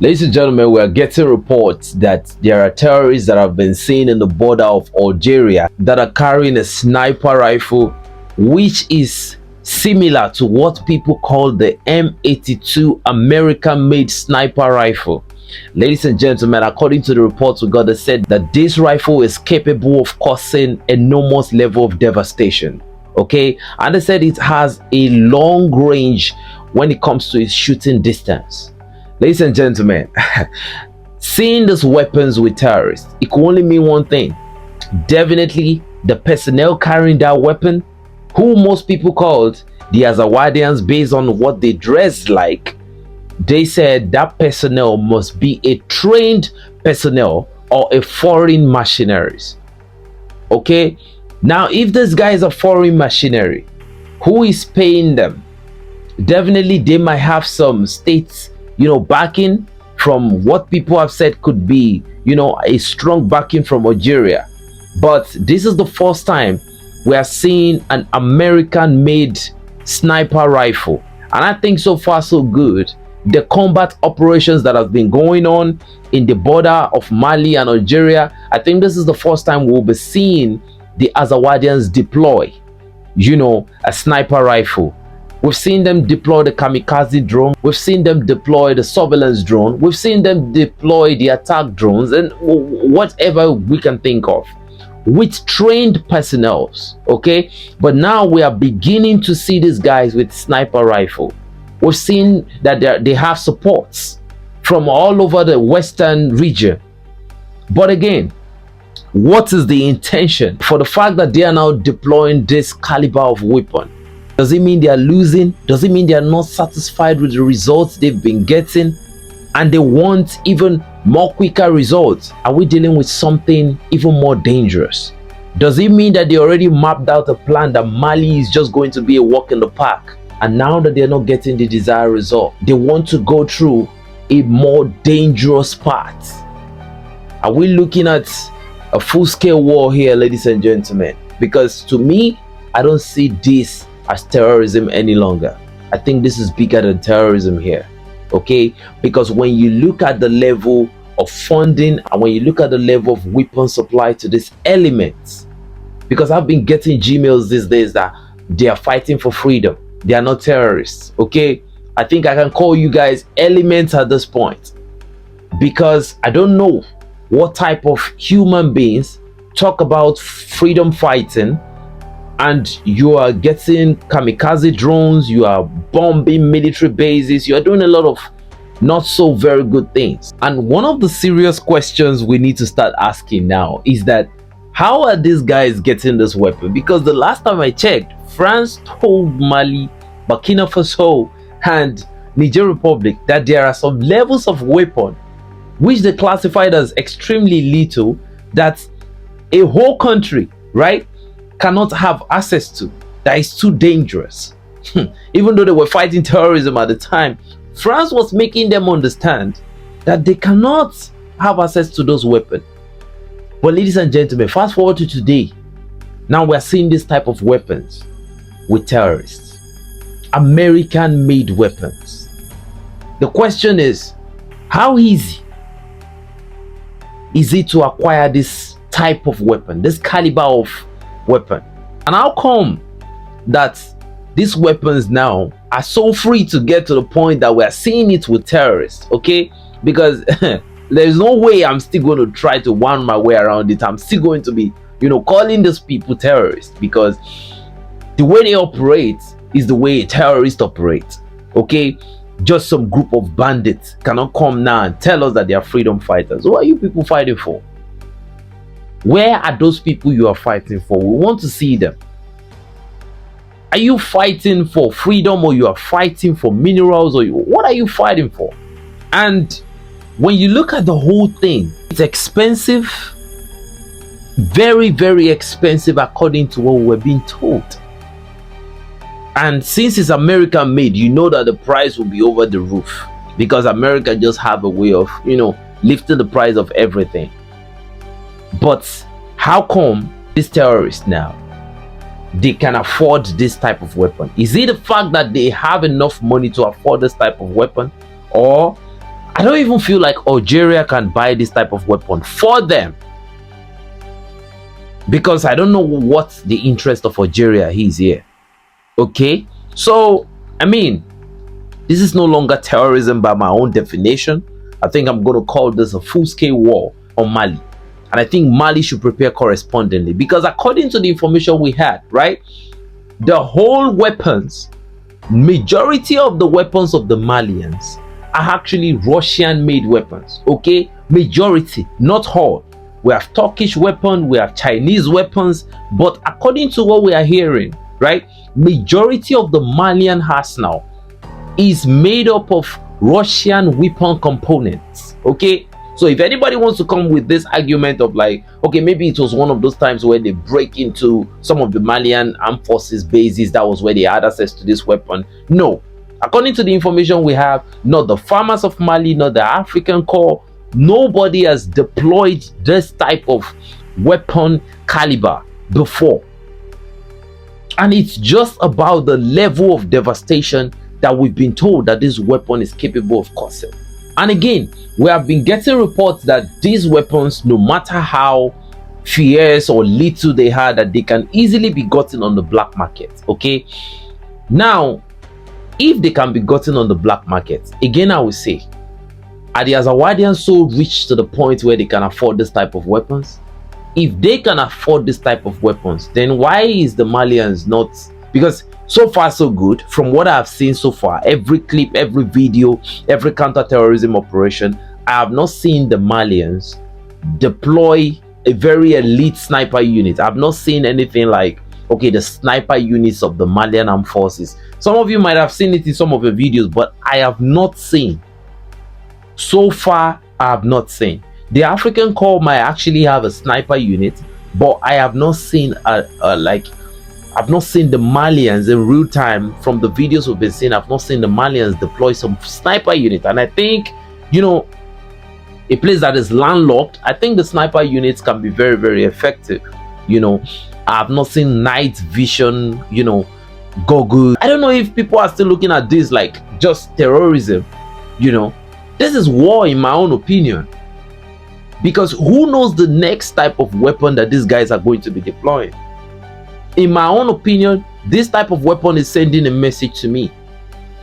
Ladies and gentlemen, we are getting reports that there are terrorists that have been seen in the border of Algeria that are carrying a sniper rifle, which is similar to what people call the M82 American-made sniper rifle. Ladies and gentlemen, according to the reports we got, they said that this rifle is capable of causing enormous level of devastation. Okay, and they said it has a long range when it comes to its shooting distance. Ladies and gentlemen, seeing these weapons with terrorists, it could only mean one thing. Definitely the personnel carrying that weapon, who most people called the Azawadians based on what they dress like, they said that personnel must be a trained personnel or a foreign machineries. Okay, now if this guy is a foreign machinery, who is paying them? Definitely they might have some states, backing, from what people have said could be, a strong backing from Algeria. But this is the first time we are seeing an American-made sniper rifle, and I think so far so good. The combat operations that have been going on in the border of Mali and Algeria, I think this is the first time we'll be seeing the Azawadians deploy, a sniper rifle. We've seen them deploy the kamikaze drone. We've seen them deploy the surveillance drone. We've seen them deploy the attack drones and whatever we can think of with trained personnel. Okay, but now we are beginning to see these guys with sniper rifle. We've seen that they have supports from all over the western region. But again, what is the intention for the fact that they are now deploying this caliber of weapon? Does it mean they are losing? Does it mean they are not satisfied with the results they've been getting and they want even more quicker results? Are we dealing with something even more dangerous? Does it mean that they already mapped out a plan that Mali is just going to be a walk in the park, and now that they're not getting the desired result, they want to go through a more dangerous path? Are we looking at a full-scale war here, ladies and gentlemen? Because to me, I don't see this as terrorism any longer. I think this is bigger than terrorism here. Okay, because when you look at the level of funding and when you look at the level of weapon supply to these elements, because I've been getting Gmails these days that they are fighting for freedom, they are not terrorists. Okay, I think I can call you guys elements at this point, because I don't know what type of human beings talk about freedom fighting and you are getting kamikaze drones, you are bombing military bases, you are doing a lot of not so very good things. And one of the serious questions we need to start asking now is that, how are these guys getting this weapon? Because the last time I checked, France told Mali, Burkina Faso and Niger Republic that there are some levels of weapon which they classified as extremely lethal that a whole country, right, cannot have access to, that is too dangerous. Even though they were fighting terrorism at the time, France was making them understand that they cannot have access to those weapons. But ladies and gentlemen, fast forward to today, now we're seeing this type of weapons with terrorists, American-made weapons. The question is, how easy is it to acquire this type of weapon, this caliber of weapon? And how come that these weapons now are so free to get to the point that we're seeing it with terrorists? Okay, because there's no way I'm still going to try to wind my way around it. I'm still going to be, calling these people terrorists, because the way they operate is the way terrorists operate. Okay, just some group of bandits cannot come now and tell us that they are freedom fighters. What are you people fighting for? Where are those people you are fighting for? We want to see them. Are you fighting for freedom, or you are fighting for minerals, or what are you fighting for? And when you look at the whole thing, it's expensive, very, very expensive according to what we're being told. And since it's American made, you know that the price will be over the roof, because America just have a way of, lifting the price of everything. But how come these terrorists now, they can afford this type of weapon? Is it the fact that they have enough money to afford this type of weapon? Or I don't even feel like Algeria can buy this type of weapon for them, because I don't know what the interest of Algeria is here. Okay, so I mean, this is no longer terrorism by my own definition. I think I'm going to call this a full-scale war on Mali, and I think Mali should prepare correspondingly, because according to the information we had, right, the whole weapons, majority of the weapons of the Malians are actually Russian-made weapons. Okay, majority, not all. We have Turkish weapons, we have Chinese weapons, but according to what we are hearing, right, majority of the Malian arsenal is made up of Russian weapon components. Okay, so if anybody wants to come with this argument of like, okay, maybe it was one of those times where they break into some of the Malian armed forces bases, that was where they had access to this weapon. No, according to the information we have, not the farmers of Mali, not the African Corps, nobody has deployed this type of weapon caliber before. And it's just about the level of devastation that we've been told that this weapon is capable of causing. And again, we have been getting reports that these weapons, no matter how fierce or little they are, that they can easily be gotten on the black market. Okay, now if they can be gotten on the black market, again I will say, are the Azawadians so rich to the point where they can afford this type of weapons? If they can afford this type of weapons, then why is the Malians not? Because so far so good, from what I've seen so far, every clip, every video, every counter-terrorism operation, I have not seen the Malians deploy a very elite sniper unit. I've not seen anything like, okay, the sniper units of the Malian armed forces. Some of you might have seen it in some of the videos, but I have not seen. So far, I have not seen. The African Corps might actually have a sniper unit, but I have not seen I've not seen the Malians in real time. From the videos we've been seeing, I've not seen the Malians deploy some sniper unit. And I think, you know, a place that is landlocked, I think the sniper units can be very, very effective. You know, I've not seen night vision, you know, goggles. I don't know if people are still looking at this like just terrorism. You know, this is war in my own opinion, because who knows the next type of weapon that these guys are going to be deploying. In my own opinion, this type of weapon is sending a message to me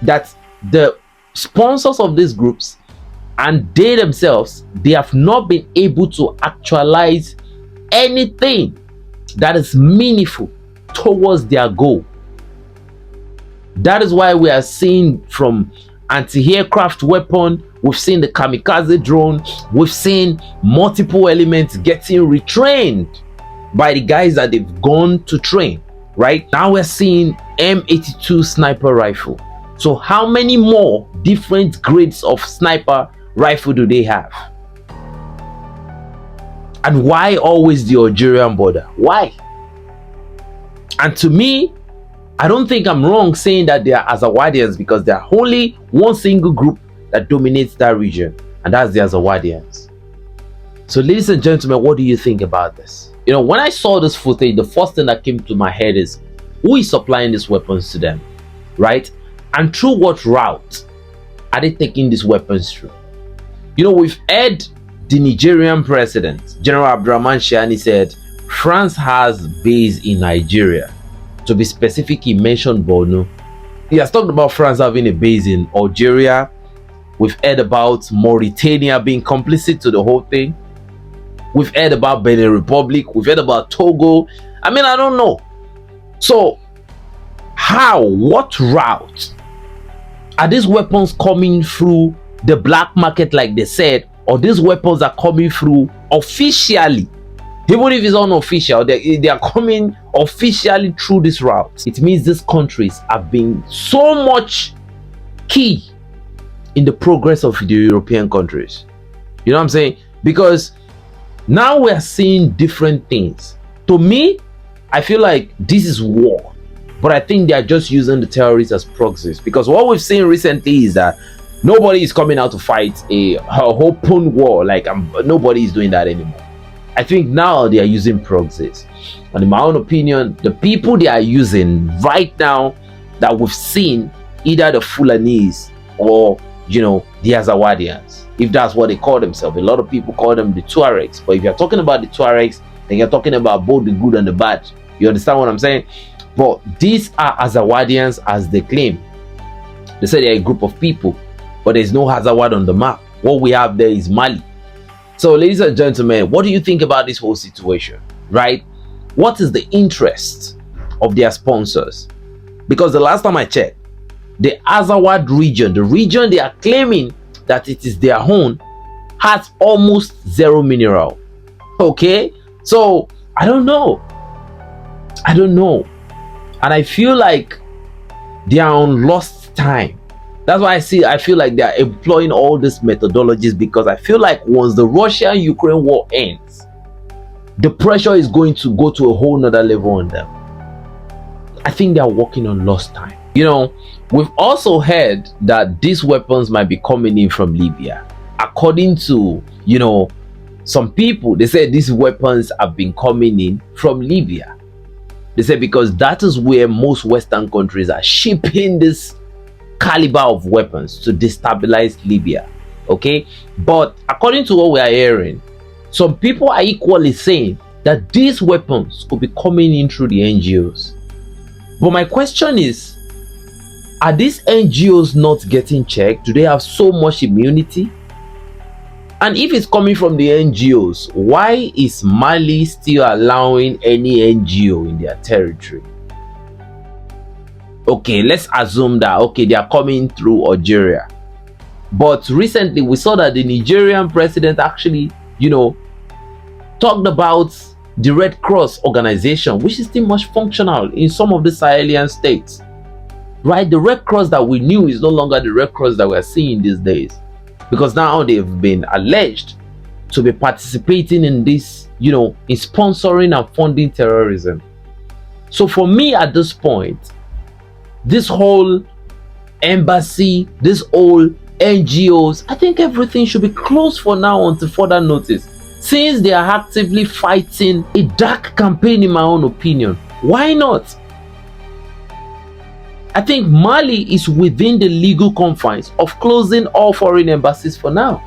that the sponsors of these groups and they themselves, they have not been able to actualize anything that is meaningful towards their goal. That is why we are seeing from anti-aircraft weapon, we've seen the kamikaze drone, we've seen multiple elements getting retrained by the guys that they've gone to train. Right now we're seeing M82 sniper rifle. So how many more different grades of sniper rifle do they have? And why always the Algerian border? Why? And to me, I don't think I'm wrong saying that they are Azawadians, because there are only one single group that dominates that region, and that's the Azawadians. So ladies and gentlemen, what do you think about this? You know, when I saw this footage, the first thing that came to my head is, who is supplying these weapons to them, right? And through what route are they taking these weapons through? You know, we've heard the Nigerian president, General Abdurrahman Chiani, said France has base in Nigeria. To be specific, he mentioned Borno. He has talked about France having a base in Algeria. We've heard about Mauritania being complicit to the whole thing. We've heard about Benin Republic. We've heard about Togo. I mean, I don't know. So, what route are these weapons coming through the black market like they said, or these weapons are coming through officially? Even if it's unofficial, they are coming officially through this route. It means these countries have been so much key in the progress of the European countries. You know what I'm saying? Because now we are seeing different things. To me, I feel like this is war, but I think they are just using the terrorists as proxies, because what we've seen recently is that nobody is coming out to fight a open war. Like nobody is doing that anymore. I think now they are using proxies, and in my own opinion, the people they are using right now that we've seen, either the Fulanese or the Azawadians, if that's what they call themselves. A lot of people call them the Tuaregs, but if you're talking about the Tuaregs, then you're talking about both the good and the bad. You understand what I'm saying? But these are Azawadians as they claim. They say they're a group of people, but there's no Azawad on the map. What we have there is Mali. So ladies and gentlemen, what do you think about this whole situation, right? What is the interest of their sponsors? Because the last time I checked, the Azawad region, the region they are claiming that it is their own, has almost zero mineral. Okay, so I don't know, and I feel like they are on lost time. That's why I feel like they are employing all these methodologies, because I feel like once the Russia-Ukraine war ends, the pressure is going to go to a whole nother level on them. I think they are working on lost time. We've also heard that these weapons might be coming in from Libya. According to, some people, they said these weapons have been coming in from Libya. They said because that is where most Western countries are shipping this caliber of weapons to destabilize Libya. Okay, but according to what we are hearing, some people are equally saying that these weapons could be coming in through the NGOs. But my question is, are these NGOs not getting checked? Do they have so much immunity? And if it's coming from the NGOs, why is Mali still allowing any NGO in their territory? Okay, let's assume that, they are coming through Algeria. But recently we saw that the Nigerian president actually, talked about the Red Cross organization, which is still much functional in some of the Sahelian states. Right? The Red Cross that we knew is no longer the Red Cross that we're seeing these days, because now they've been alleged to be participating in this, in sponsoring and funding terrorism. So for me at this point, this whole embassy, this whole NGOs, I think everything should be closed for now until further notice, since they are actively fighting a dark campaign, in my own opinion. Why not? I think Mali is within the legal confines of closing all foreign embassies for now.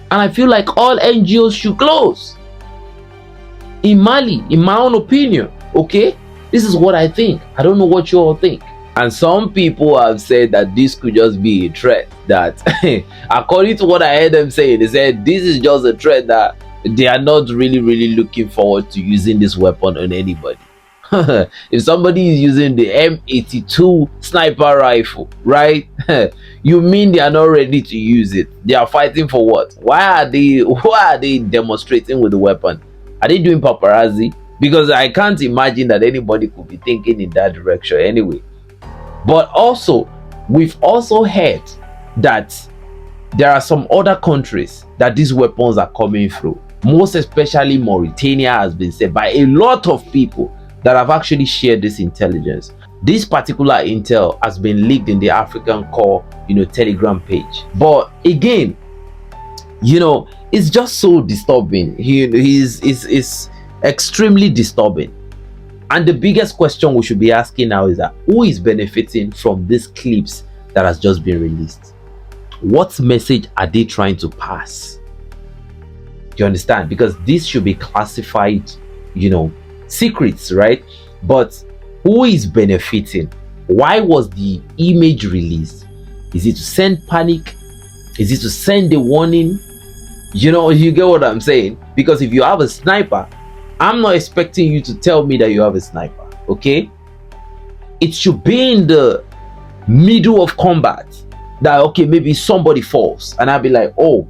And I feel like all NGOs should close in Mali, in my own opinion. Okay, this is what I think. I don't know what you all think. And some people have said that this could just be a threat, that according to what I heard them say, they said this is just a threat, that they are not really looking forward to using this weapon on anybody. If somebody is using the M82 sniper rifle, right? You mean they are not ready to use it? They are fighting for what? Why are they demonstrating with the weapon? Are they doing paparazzi? Because I can't imagine that anybody could be thinking in that direction anyway. But also, we've also heard that there are some other countries that these weapons are coming through. Most especially Mauritania has been said by a lot of people that have actually shared this intelligence. This particular intel has been leaked in the African Core, Telegram page. But again, it's just so disturbing. It's extremely disturbing. And the biggest question we should be asking now is that who is benefiting from these clips that has just been released? What message are they trying to pass? Do you understand? Because this should be classified, secrets, right? But who is benefiting? Why was the image released? Is it to send panic? Is it to send a warning? You get what I'm saying? Because if you have a sniper, I'm not expecting you to tell me that you have a sniper. Okay, it should be in the middle of combat that, okay, maybe somebody falls and I'll be like, oh,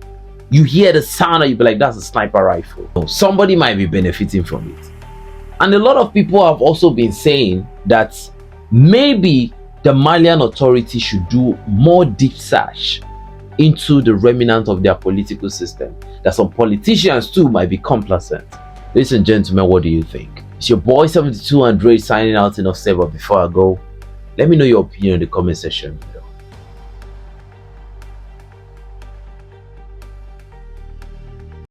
you hear the sound and you'll be like, that's a sniper rifle. Somebody might be benefiting from it. And a lot of people have also been saying that maybe the Malian authority should do more deep search into the remnant of their political system. That some politicians too might be complacent. Ladies and gentlemen, what do you think? It's your boy M82 and Dre signing out. Enough said, but before I go, let me know your opinion in the comment section.